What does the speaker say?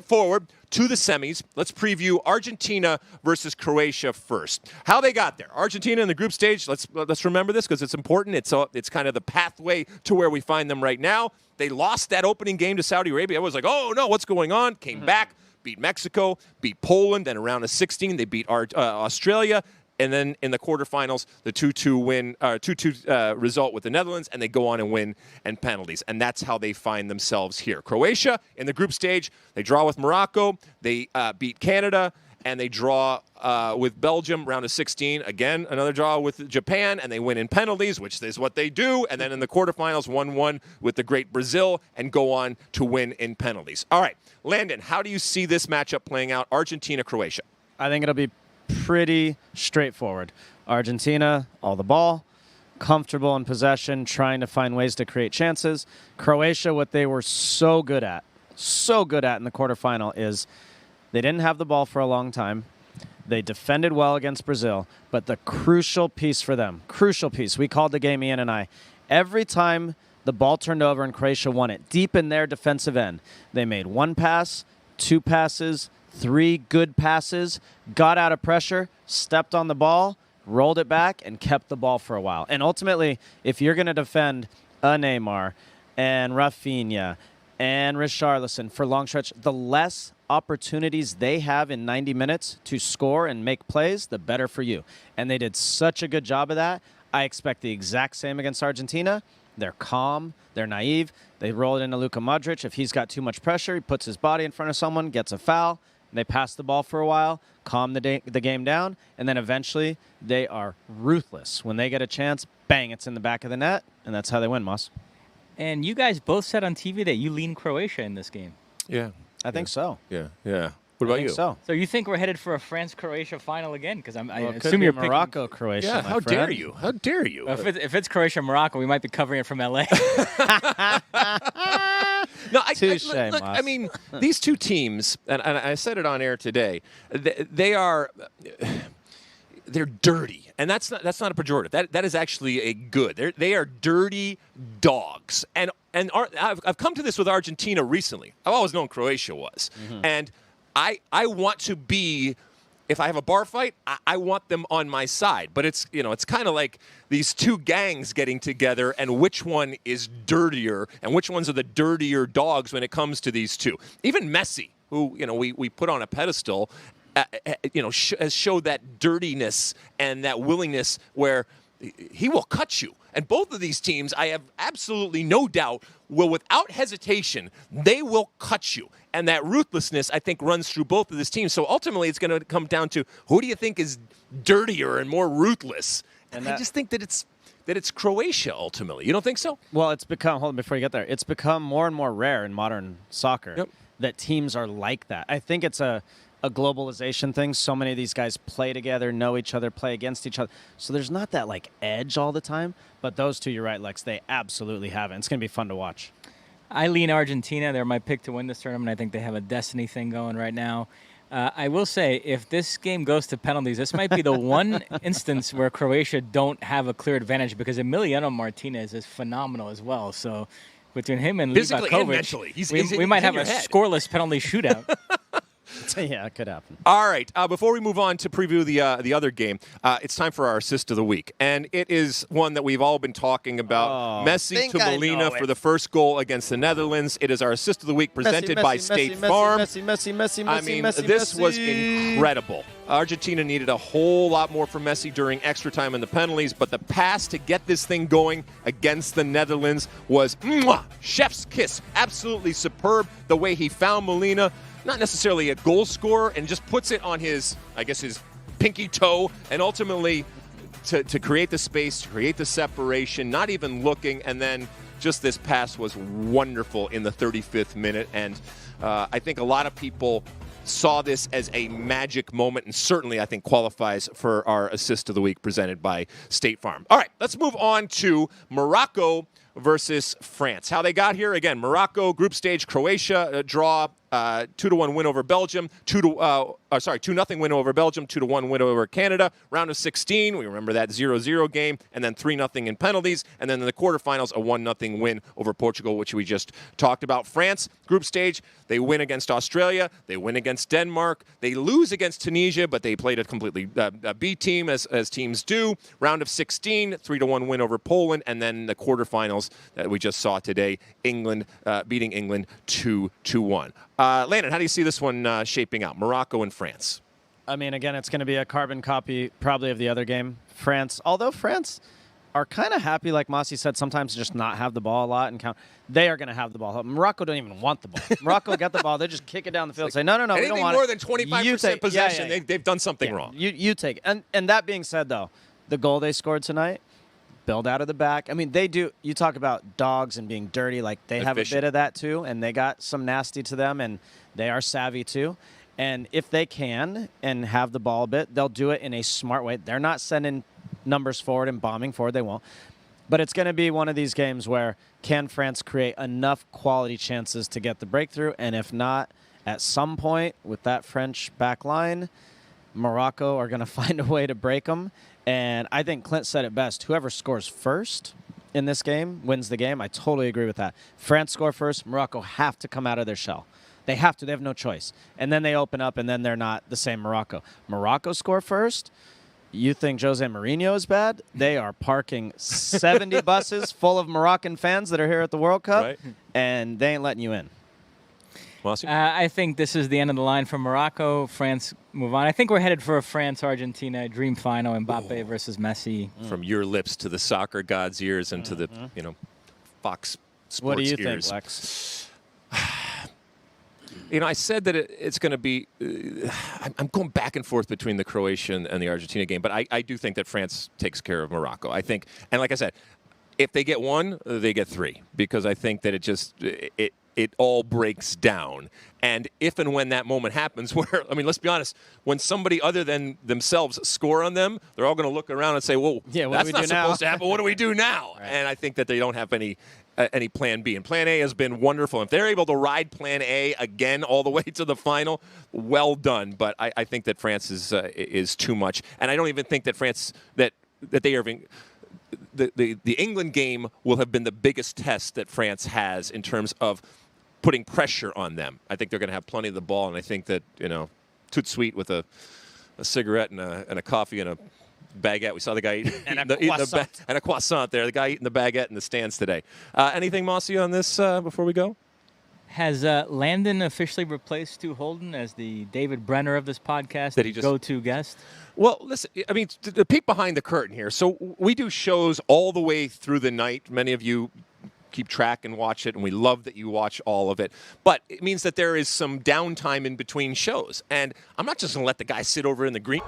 forward to the semis. Let's preview Argentina versus Croatia first. How they got there. Argentina in the group stage, let's remember this because it's important. It's kind of the pathway to where we find them right now. They lost that opening game to Saudi Arabia. I was like, oh, no, what's going on? Came back, beat Mexico, beat Poland. Then around of 16, they beat Australia. And then in the quarterfinals, the 2-2 win, 2-2 result with the Netherlands, and they go on and win in penalties. And that's how they find themselves here. Croatia, in the group stage, they draw with Morocco, they beat Canada, and they draw with Belgium, round of 16. Again, another draw with Japan, and they win in penalties, which is what they do. And then in the quarterfinals, 1-1 with the great Brazil, and go on to win in penalties. All right, Landon, how do you see this matchup playing out, Argentina-Croatia? I think it'll be pretty straightforward. Argentina, all the ball, comfortable in possession, trying to find ways to create chances. Croatia, what they were so good at in the quarterfinal is they didn't have the ball for a long time. They defended well against Brazil, but the crucial piece for them, we called the game, Ian and I, every time the ball turned over and Croatia won it, deep in their defensive end, they made one pass, two passes, three good passes, got out of pressure, stepped on the ball, rolled it back, and kept the ball for a while. And ultimately, if you're going to defend a Neymar and Rafinha and Richarlison for long stretch, the less opportunities they have in 90 minutes to score and make plays, the better for you. And they did such a good job of that. I expect the exact same against Argentina. They're calm. They're naive. They roll it into Luka Modric. If he's got too much pressure, he puts his body in front of someone, gets a foul. They pass the ball for a while, calm the game down, and then eventually they are ruthless. When they get a chance, bang, it's in the back of the net, and that's how they win, Moss. And you guys both said on TV that you lean Croatia in this game. Yeah. I think so. Yeah. What about you? So you think we're headed for a France-Croatia final again? Because I assume assume you're you're picking Morocco-Croatia. Yeah, how dare you? How dare you? If it's Croatia-Morocco, we might be covering it from L.A. No, Touche, look, Moss. I mean, these two teams, and I said it on air today, they're dirty, and that's not a pejorative. That is actually a good. They are dirty dogs, and I've come to this with Argentina recently. I've always known Croatia was, and I want to be. If I have a bar fight, I want them on my side. But it's kind of like these two gangs getting together and which one is dirtier and which ones are the dirtier dogs when it comes to these two. Even Messi, who we put on a pedestal, has showed that dirtiness and that willingness where he will cut you. And both of these teams, I have absolutely no doubt, will without hesitation, they will cut you. And that ruthlessness, I think, runs through both of these teams. So ultimately, it's going to come down to who do you think is dirtier and more ruthless? And I just think that it's Croatia ultimately. You don't think so? Well, it's become, hold on before you get there, it's become more and more rare in modern soccer that teams are like that. I think it's a globalization thing. So many of these guys play together, know each other, play against each other. So there's not that edge all the time. But those two, you're right, Lex, they absolutely have it. It's going to be fun to watch. I lean Argentina. They're my pick to win this tournament. I think they have a destiny thing going right now. I will say, if this game goes to penalties, this might be the one instance where Croatia don't have a clear advantage because Emiliano Martinez is phenomenal as well. So between him and physically and Livakovic, mentally, we might have a scoreless penalty shootout. Yeah, it could happen. All right. Before we move on to preview the other game, it's time for our assist of the week. And it is one that we've all been talking about. Messi to Molina for the first goal against the Netherlands. It is our assist of the week presented by State Farm. Messi, this was incredible. Argentina needed a whole lot more from Messi during extra time in the penalties, but the pass to get this thing going against the Netherlands was chef's kiss. Absolutely superb the way he found Molina. Not necessarily a goal scorer, and just puts it on his pinky toe, and ultimately to create the space, to create the separation, not even looking, and then just this pass was wonderful in the 35th minute, and I think a lot of people saw this as a magic moment, and certainly I think qualifies for our assist of the week presented by State Farm. All right, let's move on to Morocco versus France. How they got here, again, Morocco, group stage, Croatia, draw, 2-1 win over Belgium, 2-0 win over Belgium, 2-1 win over Canada. Round of 16, we remember that 0-0 game, and then 3-0 in penalties, and then in the quarterfinals, a 1-0 win over Portugal, which we just talked about. France, group stage, they win against Australia, they win against Denmark, they lose against Tunisia, but they played a completely B team, as teams do. Round of 16, 3-1 win over Poland, and then the quarterfinals that we just saw today, England beating England 2-1. Landon, how do you see this one shaping out? Morocco and France. I mean, again, it's going to be a carbon copy probably of the other game. France, although France are kind of happy, like Messi said, sometimes to just not have the ball a lot and count. They are going to have the ball. Morocco don't even want the ball. Morocco get the ball. They just kick it down the field and say, no, we don't anything want more it. than 25% possession, they've done something wrong. You take it. And that being said, though, the goal they scored tonight, build out of the back. I mean, they do. You talk about dogs and being dirty. Like, they have a bit of that, too, and they got some nasty to them, and they are savvy, too. And if they can and have the ball a bit, they'll do it in a smart way. They're not sending numbers forward and bombing forward. They won't. But it's going to be one of these games where can France create enough quality chances to get the breakthrough? And if not, at some point with that French back line, Morocco are going to find a way to break them. And I think Clint said it best. Whoever scores first in this game wins the game. I totally agree with that. France score first. Morocco have to come out of their shell. They have to. They have no choice. And then they open up, and then they're not the same Morocco. Morocco score first. You think Jose Mourinho is bad? They are parking 70 buses full of Moroccan fans that are here at the World Cup, right, and they ain't letting you in. I think this is the end of the line for Morocco. France move on. I think we're headed for a France-Argentina dream final, Mbappe versus Messi. From your lips to the soccer god's ears and to the Fox Sports ears. What do you think, Lex? I said that it's going to be I'm going back and forth between the Croatian and the Argentina game, but I do think that France takes care of Morocco. I think, and like I said, if they get one, they get three, because I think that it all breaks down. And if and when that moment happens where, I mean, let's be honest, when somebody other than themselves score on them, they're all going to look around and say, well, that's not supposed to happen. What do we do now? Right. And I think that they don't have any plan B. And plan A has been wonderful. If they're able to ride plan A again all the way to the final, well done. But I think that France is too much. And I don't even think that France, that they are the England game will have been the biggest test that France has in terms of putting pressure on them. I think they're going to have plenty of the ball, and I think that, tout sweet with a cigarette and a coffee and a baguette. We saw the guy eating a croissant there. The guy eating the baguette in the stands today. Anything, Mossy, on this before we go? Has Landon officially replaced Stu Holden as the David Brenner of this podcast, go-to guest? Well, listen, I mean, the peek behind the curtain here. So we do shows all the way through the night. Many of you keep track and watch it, and we love that you watch all of it. But it means that there is some downtime in between shows. And I'm not just going to let the guy sit over in the green